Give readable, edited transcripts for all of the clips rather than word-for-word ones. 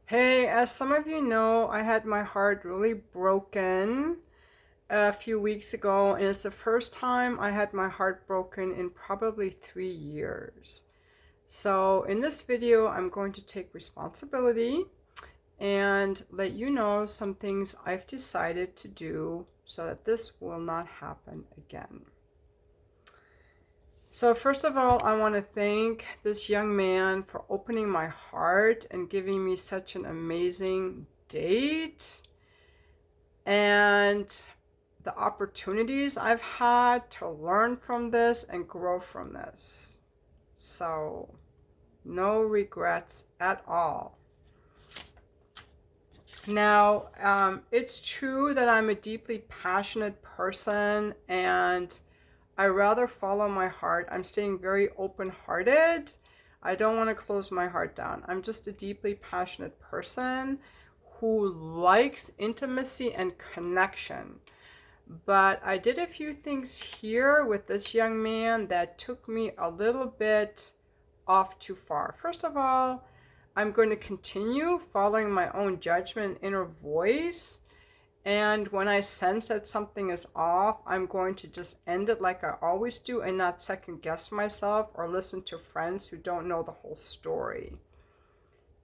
Hey, as some of you know, I had my heart really broken a few weeks ago, and it's the first time I had my heart broken in probably 3 years. So, in this video, I'm going to take responsibility and let you know some things I've decided to do so that this will not happen again. So, first of all, I want to thank this young man for opening my heart and giving me such an amazing date and the opportunities I've had to learn from this and grow from this. So, no regrets at all. Now, it's true that I'm a deeply passionate person and I rather follow my heart. I'm staying very open hearted. I don't want to close my heart down. I'm just a deeply passionate person who likes intimacy and connection. But I did a few things here with this young man that took me a little bit off too far. First of all, I'm going to continue following my own judgment and inner voice. And when I sense that something is off, I'm going to just end it like I always do and not second guess myself or listen to friends who don't know the whole story.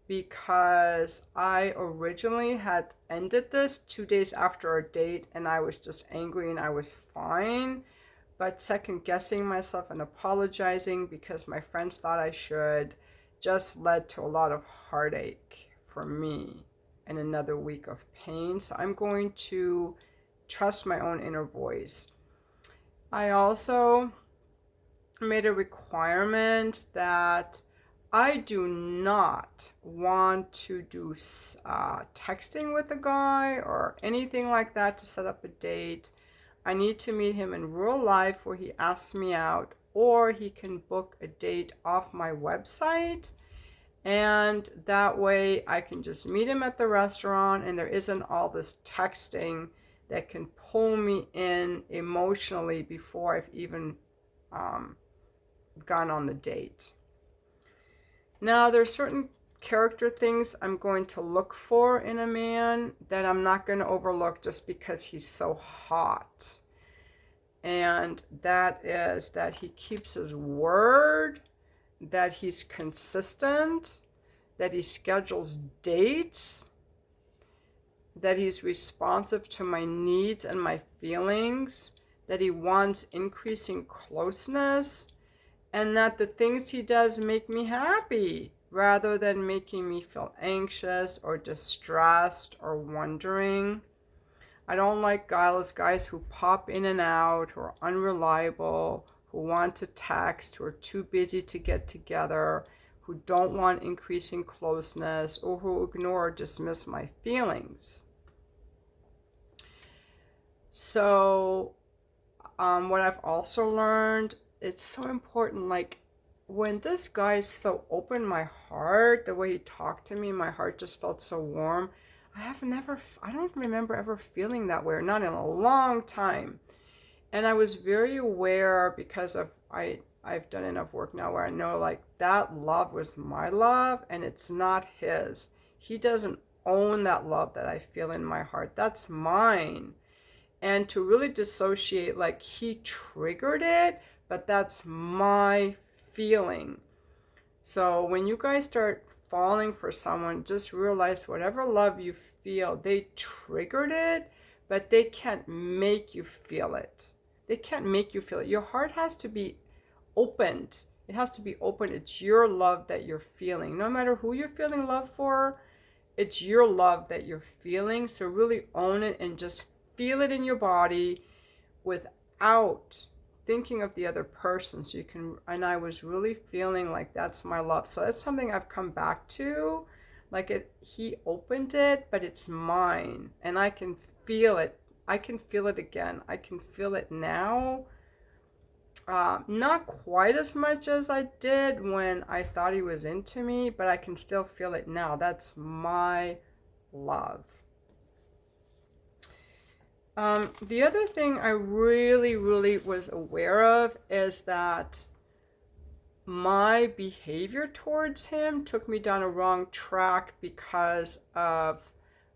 Because I originally had ended this 2 days after our date and I was just angry and I was fine. But second guessing myself and apologizing because my friends thought I should just led to a lot of heartache for me and another week of pain. So I'm going to trust my own inner voice. I also made a requirement that I do not want to do texting with a guy or anything like that to set up a date. I need to meet him in real life where he asks me out, or he can book a date off my website. And that way I can just meet him at the restaurant and there isn't all this texting that can pull me in emotionally before I've even gone on the date. Now, there's certain character things I'm going to look for in a man that I'm not going to overlook just because he's so hot. And that is that he keeps his word, that he's consistent, that he schedules dates, that he's responsive to my needs and my feelings, that he wants increasing closeness, and that the things he does make me happy rather than making me feel anxious or distressed or wondering. I don't like guileless guys who pop in and out, who are unreliable, who want to text, who are too busy to get together, who don't want increasing closeness, or who ignore or dismiss my feelings. So, what I've also learned, it's so important, like, when this guy so opened my heart, the way he talked to me, my heart just felt so warm. I don't remember ever feeling that way, or not in a long time. And I was very aware because I've done enough work now where I know like that love was my love and it's not his. He doesn't own that love that I feel in my heart. That's mine. And to really dissociate, like he triggered it, but that's my feeling. So when you guys start falling for someone, just realize whatever love you feel, they triggered it, but they can't make you feel it. They can't make you feel it. Your heart has to be opened. It has to be open. It's your love that you're feeling. No matter who you're feeling love for, it's your love that you're feeling. So really own it and just feel it in your body without thinking of the other person. So you can, and I was really feeling like that's my love. So that's something I've come back to. Like he opened it, but it's mine and I can feel it. I can feel it again. I can feel it now. Not quite as much as I did when I thought he was into me, but I can still feel it now. That's my love. The other thing I really was aware of is that my behavior towards him took me down a wrong track because of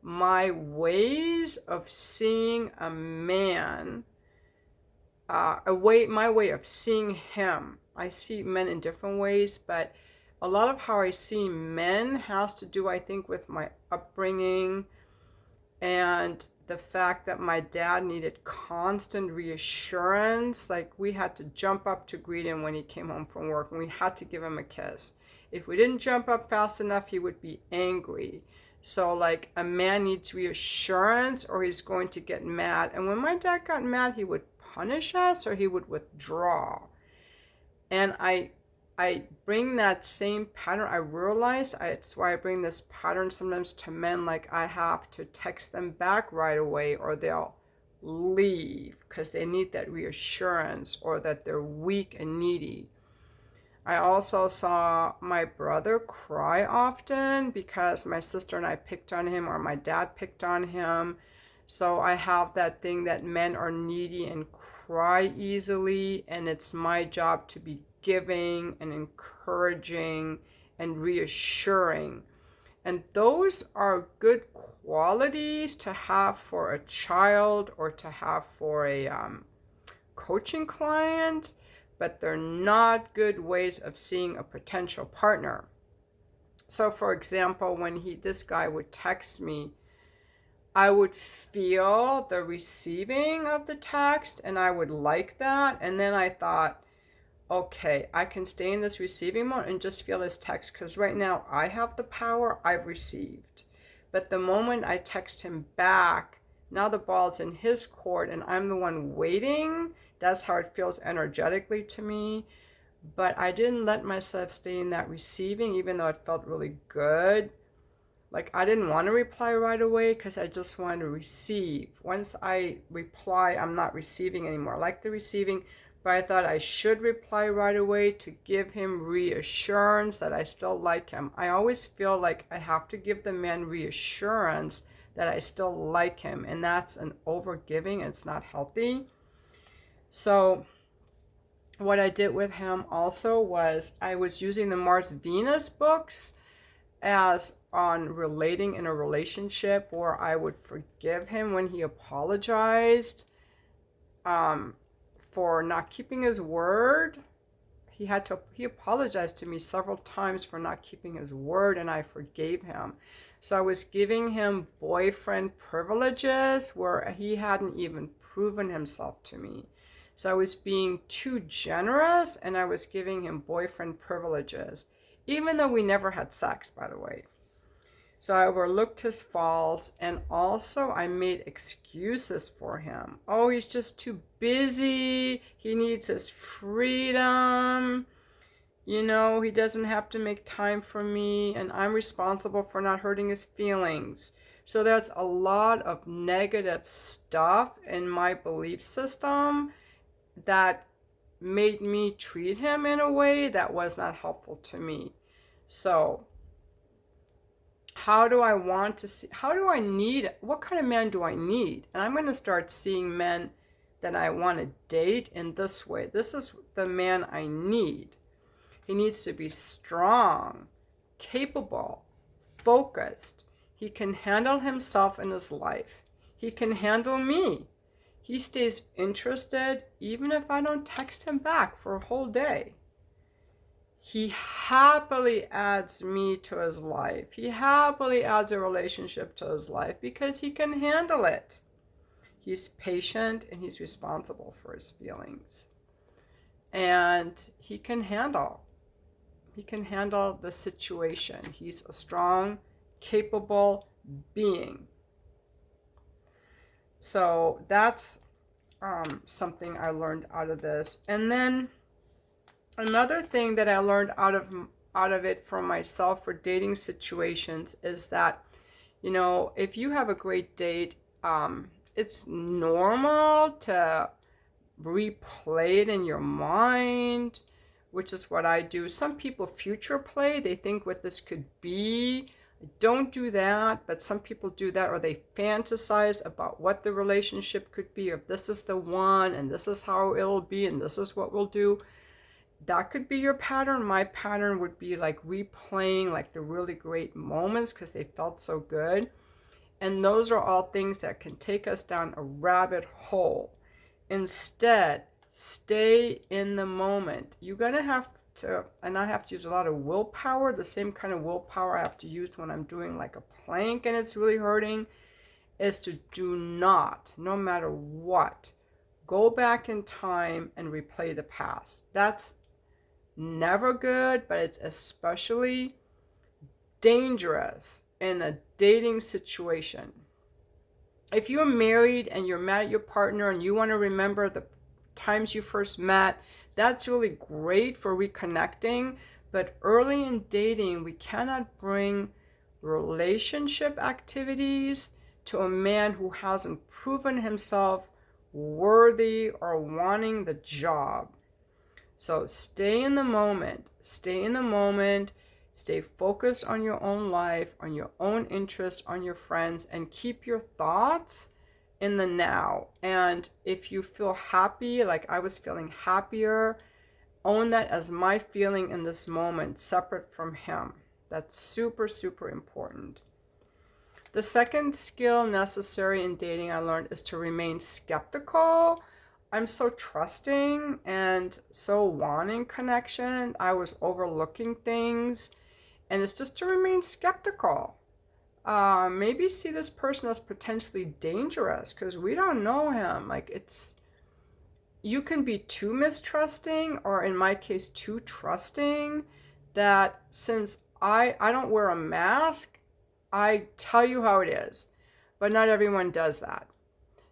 my ways of seeing a man, my way of seeing him. I see men in different ways, but a lot of how I see men has to do, I think, with my upbringing and the fact that my dad needed constant reassurance. Like, we had to jump up to greet him when he came home from work, and we had to give him a kiss. If we didn't jump up fast enough, he would be angry. So, like, a man needs reassurance or he's going to get mad. And when my dad got mad, he would punish us or he would withdraw. And I bring that same pattern. I realize it's why I bring this pattern sometimes to men. Like, I have to text them back right away or they'll leave because they need that reassurance or that they're weak and needy. I also saw my brother cry often because my sister and I picked on him or my dad picked on him. So I have that thing that men are needy and cry easily, and it's my job to be giving and encouraging and reassuring. And those are good qualities to have for a child or to have for a coaching client, but they're not good ways of seeing a potential partner. So, for example, when this guy would text me, I would feel the receiving of the text and I would like that. And then I thought, okay, I can stay in this receiving mode and just feel this text because right now I have the power, I've received. But the moment I text him back, now the ball's in his court and I'm the one waiting. That's how it feels energetically to me. But I didn't let myself stay in that receiving, even though it felt really good. Like, I didn't want to reply right away because I just wanted to receive. Once I reply, I'm not receiving anymore. I like the receiving, but I thought I should reply right away to give him reassurance that I still like him. I always feel like I have to give the man reassurance that I still like him, and that's an overgiving. It's not healthy. So what I did with him also was I was using the Mars-Venus books as on relating in a relationship, where I would forgive him when he apologized for not keeping his word. He apologized to me several times for not keeping his word, and I forgave him. So I was giving him boyfriend privileges where he hadn't even proven himself to me. So I was being too generous and I was giving him boyfriend privileges, even though we never had sex, by the way. So I overlooked his faults, and also I made excuses for him. Oh, he's just too busy. He needs his freedom. You know, he doesn't have to make time for me, and I'm responsible for not hurting his feelings. So that's a lot of negative stuff in my belief system that made me treat him in a way that was not helpful to me. So what kind of man do I need? And I'm going to start seeing men that I want to date in this way. This is the man I need. He needs to be strong, capable, focused. He can handle himself in his life. He can handle me. He stays interested even if I don't text him back for a whole day. He happily adds me to his life. He happily adds a relationship to his life because he can handle it. He's patient and he's responsible for his feelings. And he can handle the situation. He's a strong, capable being. So that's something I learned out of this. And then another thing that I learned out of it for myself for dating situations is that, you know, if you have a great date, it's normal to replay it in your mind, which is what I do. Some people future play. They think what this could be. I don't do that, but some people do that, or they fantasize about what the relationship could be, or this is the one, and this is how it'll be, and this is what we'll do. that could be your pattern. My pattern would be like replaying like the really great moments because they felt so good. And those are all things that can take us down a rabbit hole. Instead, stay in the moment. You're going to have to, and I have to use a lot of willpower, the same kind of willpower I have to use when I'm doing like a plank and it's really hurting, is to do not, no matter what, go back in time and replay the past. That's never good, but it's especially dangerous in a dating situation. If you're married and you're mad at your partner and you want to remember the times you first met, that's really great for reconnecting. But early in dating, we cannot bring relationship activities to a man who hasn't proven himself worthy or wanting the job. So stay in the moment. Stay in the moment. Stay focused on your own life, on your own interests, on your friends, and keep your thoughts in the now. And if you feel happy, like I was feeling happier, own that as my feeling in this moment, separate from him. That's super, super important. The second skill necessary in dating, I learned, is to remain skeptical. I'm so trusting and so wanting connection. I was overlooking things, and it's just to remain skeptical. Maybe see this person as potentially dangerous because we don't know him. Like, it's, you can be too mistrusting, or in my case, too trusting, that since I don't wear a mask, I tell you how it is. But not everyone does that.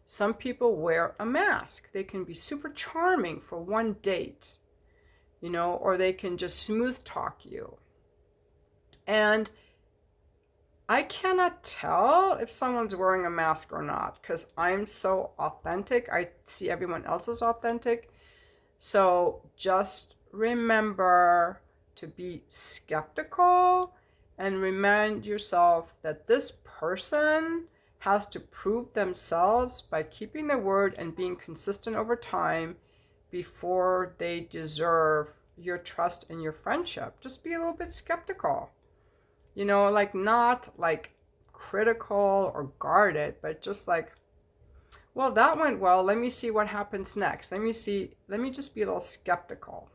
Some people wear a mask. They can be super charming for one date, or they can just smooth talk you. And I cannot tell if someone's wearing a mask or not because I'm so authentic. I see everyone else as authentic. So just remember to be skeptical and remind yourself that this person has to prove themselves by keeping their word and being consistent over time before they deserve your trust and your friendship. Just be a little bit skeptical. Like not like critical or guarded, but just like, well, that went well. Let me see what happens next. Let me just be a little skeptical.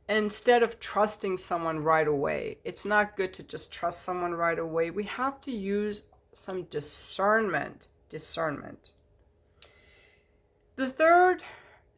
Instead of trusting someone right away. It's not good to just trust someone right away. We have to use some discernment. The third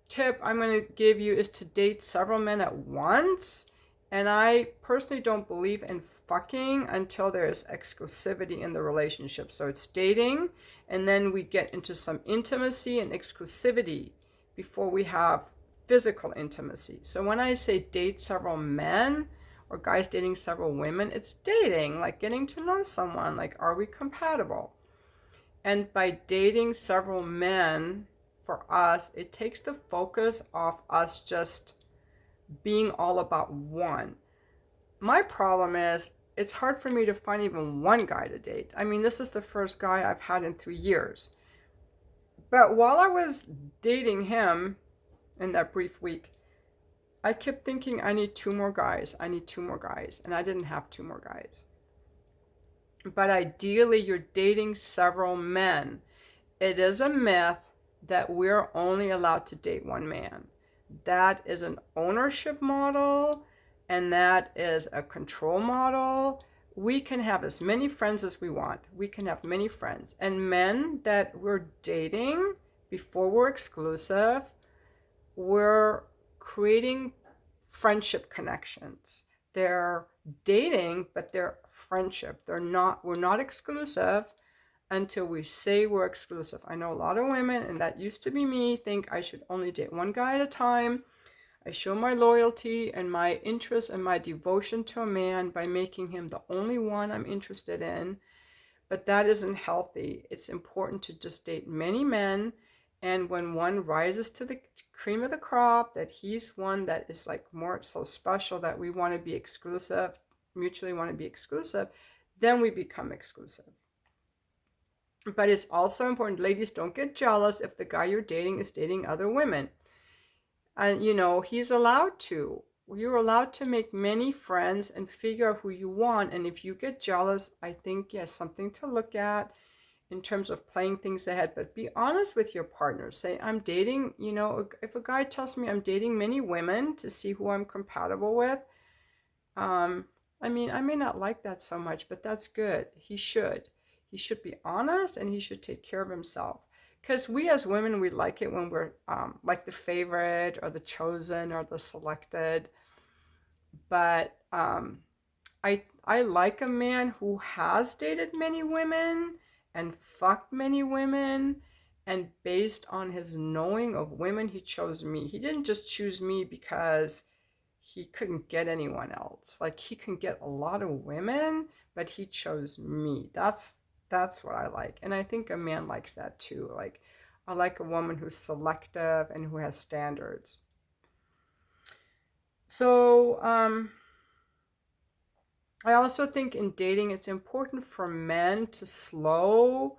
tip I'm going to give you is to date several men at once. And I personally don't believe in fucking until there's exclusivity in the relationship. So it's dating, and then we get into some intimacy and exclusivity before we have physical intimacy. So when I say date several men or guys dating several women, it's dating, like getting to know someone, like are we compatible? And by dating several men, for us, it takes the focus off us just being all about one. My problem is it's hard for me to find even one guy to date. I mean, this is the first guy I've had in 3 years. But while I was dating him in that brief week, I kept thinking I need 2 more guys. And I didn't have 2 more guys. But ideally, you're dating several men. It is a myth that we're only allowed to date one man. That is an ownership model, and that is a control model. We can have as many friends as we want. We can have many friends. And men that we're dating before we're exclusive, we're creating friendship connections. They're dating, but they're friendship. We're not exclusive until we say we're exclusive. I know a lot of women, and that used to be me, think I should only date one guy at a time. I show my loyalty and my interest and my devotion to a man by making him the only one I'm interested in. But that isn't healthy. It's important to just date many men, and when one rises to the cream of the crop, that he's one that is like more so special that we want to be exclusive, mutually want to be exclusive, then we become exclusive. But it's also important, ladies, don't get jealous if the guy you're dating is dating other women. And he's allowed to. You're allowed to make many friends and figure out who you want. And if you get jealous, I think, yes, something to look at in terms of playing things ahead. But be honest with your partner. Say, I'm dating, if a guy tells me I'm dating many women to see who I'm compatible with, um, I mean, I may not like that so much, but that's good. He should. He should be honest and he should take care of himself. Because we as women, we like it when we're like the favorite or the chosen or the selected. But I like a man who has dated many women and fucked many women, and based on his knowing of women, he chose me. He didn't just choose me because he couldn't get anyone else. Like, he can get a lot of women, but he chose me. That's what I like. And I think a man likes that too. Like, I like a woman who's selective and who has standards. So, I also think in dating, it's important for men to slow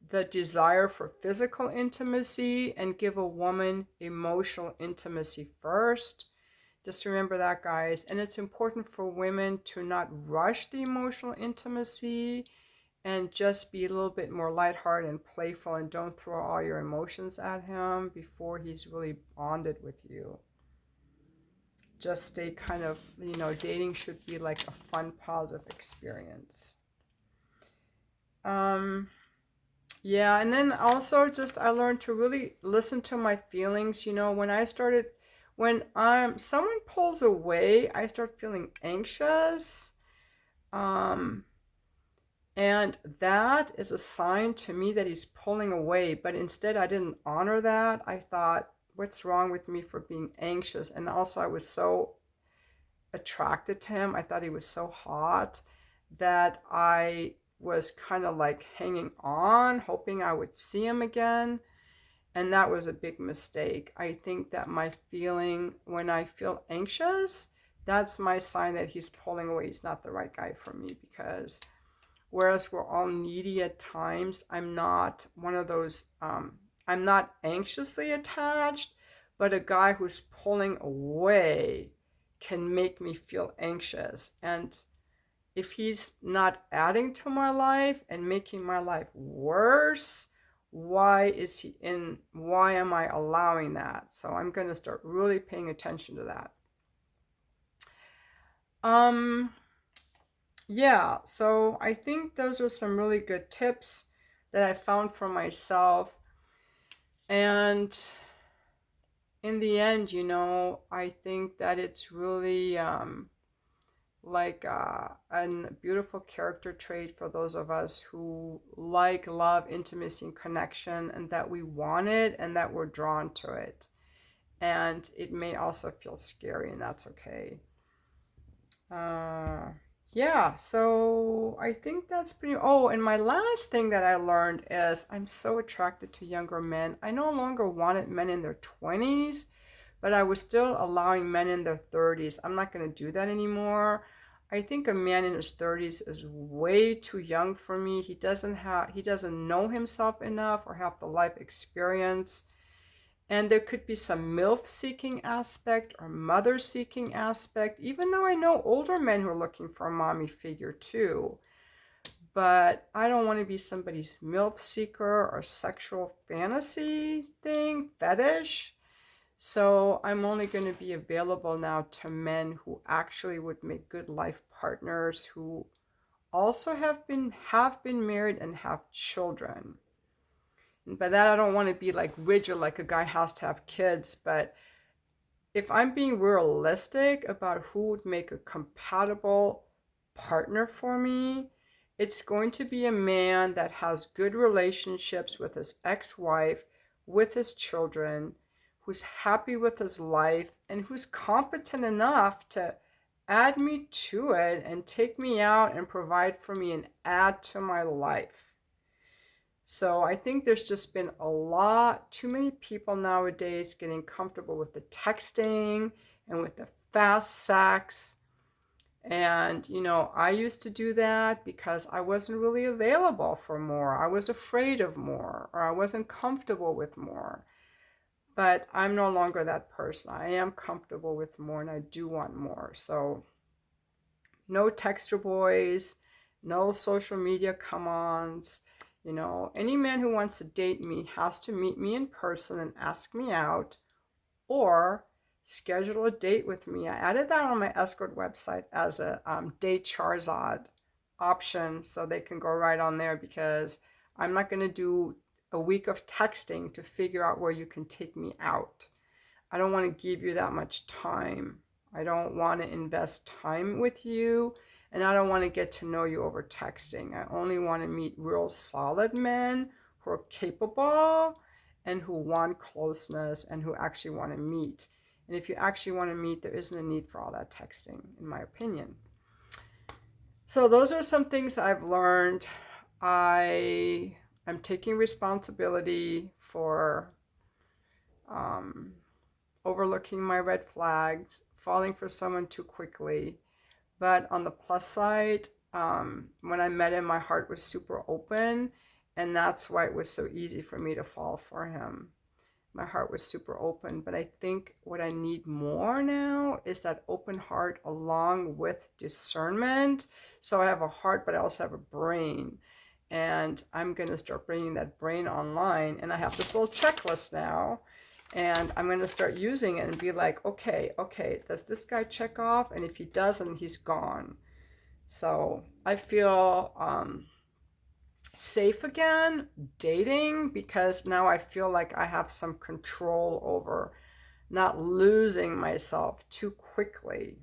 the desire for physical intimacy and give a woman emotional intimacy first. Just remember that, guys. And it's important for women to not rush the emotional intimacy and just be a little bit more lighthearted and playful, and don't throw all your emotions at him before he's really bonded with you. Just stay kind of, dating should be like a fun, positive experience. Yeah, and then also just I learned to really listen to my feelings. When someone pulls away, I start feeling anxious. Um, and that is a sign to me that he's pulling away. But instead, I didn't honor that. I thought, what's wrong with me for being anxious? And also, I was so attracted to him. I thought he was so hot that I was kind of like hanging on, hoping I would see him again. And that was a big mistake. I think that my feeling when I feel anxious, that's my sign that he's pulling away. He's not the right guy for me, because whereas we're all needy at times, I'm not one of those, I'm not anxiously attached, but a guy who's pulling away can make me feel anxious. And if he's not adding to my life and making my life worse, why am I allowing that? So I'm going to start really paying attention to that. Yeah, so I think those are some really good tips that I found for myself. And in the end, I think that it's really like a beautiful character trait for those of us who like love, intimacy, and connection, and that we want it and that we're drawn to it. And it may also feel scary, and that's okay. Yeah, so I think that's pretty. Oh, and my last thing that I learned is I'm so attracted to younger men. I no longer wanted men in their 20s, but I was still allowing men in their 30s. I'm not going to do that anymore. I think a man in his 30s is way too young for me. He doesn't know himself enough or have the life experience. And there could be some MILF seeking aspect or mother seeking aspect, even though I know older men who are looking for a mommy figure too. But I don't want to be somebody's MILF seeker or sexual fantasy thing, fetish. So I'm only going to be available now to men who actually would make good life partners, who also have been married and have children. And by that, I don't want to be like rigid, like a guy has to have kids. But if I'm being realistic about who would make a compatible partner for me, it's going to be a man that has good relationships with his ex-wife, with his children, who's happy with his life, and who's competent enough to add me to it and take me out and provide for me and add to my life. So I think there's just been too many people nowadays getting comfortable with the texting and with the fast sex. And, I used to do that because I wasn't really available for more. I was afraid of more, or I wasn't comfortable with more. But I'm no longer that person. I am comfortable with more and I do want more. So no texter boys, no social media come-ons. You know, any man who wants to date me has to meet me in person and ask me out or schedule a date with me. I added that on my escort website as a date Charizard option so they can go right on there, because I'm not going to do a week of texting to figure out where you can take me out. I don't want to give you that much time. I don't want to invest time with you, and I don't want to get to know you over texting. I only want to meet real solid men who are capable and who want closeness and who actually want to meet. And if you actually want to meet, there isn't a need for all that texting, in my opinion. So those are some things I've learned. I'm taking responsibility for overlooking my red flags, falling for someone too quickly. But on the plus side, when I met him, my heart was super open, and that's why it was so easy for me to fall for him. My heart was super open, but I think what I need more now is that open heart along with discernment. So I have a heart, but I also have a brain. And I'm going to start bringing that brain online. And I have this little checklist now. And I'm going to start using it and be like, okay, does this guy check off? And if he doesn't, he's gone. So I feel safe again dating, because now I feel like I have some control over not losing myself too quickly,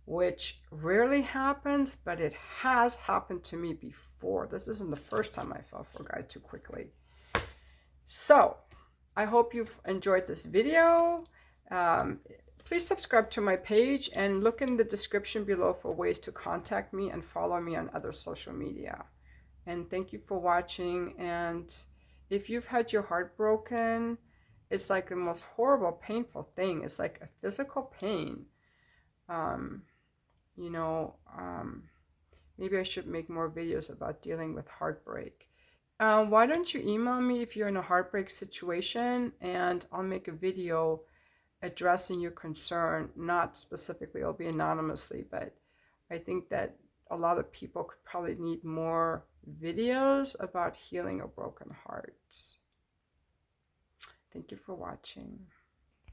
which rarely happens, but it has happened to me before. This isn't the first time I fell for a guy too quickly. So I hope you've enjoyed this video. Please subscribe to my page and look in the description below for ways to contact me and follow me on other social media. And thank you for watching. And if you've had your heart broken, it's like the most horrible, painful thing. It's like a physical pain. You know, maybe I should make more videos about dealing with heartbreak. Why don't you email me if you're in a heartbreak situation, and I'll make a video addressing your concern. Not specifically, it'll be anonymously, but I think that a lot of people could probably need more videos about healing a broken heart. Thank you for watching.